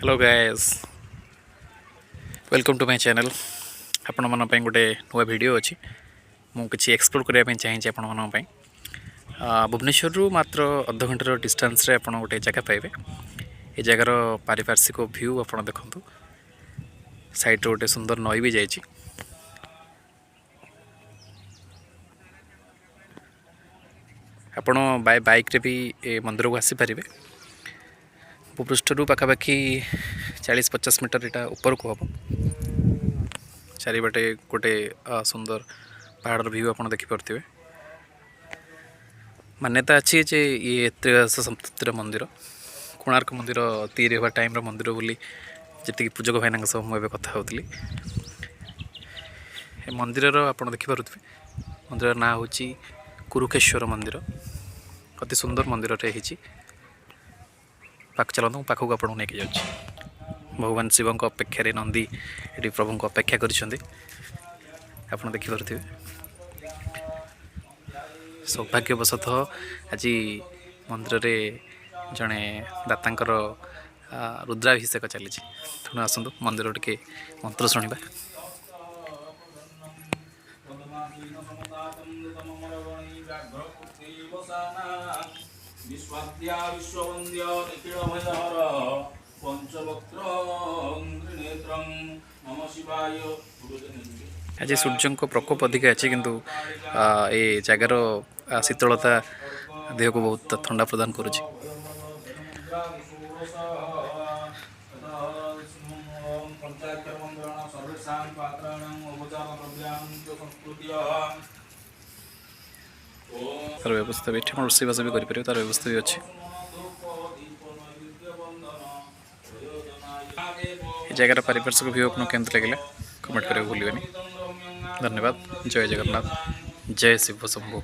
Hello guys, welcome to my channel. आपण मन पे गोटे नुआ वीडियो अच्छी मु किसी एक्सप्लोर करने चाहिए आपण मन पे भुवनेश्वर रु मात्र अध घंटार डिस्टेंस रे आपण गोटे जगह पाइबे। ये जगार पारिपार्श्विक व्यू आपण देखंतु, साइड रे गोटे सुंदर नई भी जाइए। आपण बाय बाइक रे भी ए मंदिर को आसी पारिबे। भूपृष्ठरू पाखापाखि 40-50 मीटर यहाँ ऊपर को हम चारिपटे गोटे सुंदर पहाड़ व्यू आप देखिपे। मान्यता अच्छी जे ये त्रयोदश संपत्तिर मंदिर, कोणार्क मंदिर तैयारी होगा टाइम मंदिर बोली जी पूजक भाईना सब मुझे कथा होती। मंदिर आप देखिपे मंदिर ना हूँ कुरुखेश्वर मंदिर। अति सुंदर मंदिर पाक चलता पाखक आपको नहीं जाऊँ। भगवान शिव अपेक्षा नंदी ये प्रभु को अपेक्षा कर देखिपे। सौभाग्यवशतः आज मंदिर रे जड़े दाता रुद्राभिषेक चली। तेणु आसतु मंदिर टे मंत्र शुणा। विश्वाद्या विश्ववन्द्य निखिलभयहर पंचवक्त्र नेत्रं नमः शिवाय। आज सूर्य को प्रकोप अधिक अच्छे किंतु ये जगार शीतलता देह को बहुत ठंडा प्रदान करुच्ची। तार व्यवस्था भी रोषेईवास भी करें, तार व्यवस्था भी अच्छी। जगार पारिपार्श्विक व्यू आपको केमती लगे कमेंट करें भूलिए। धन्यवाद। जय जगन्नाथ, जय शिव शंभु।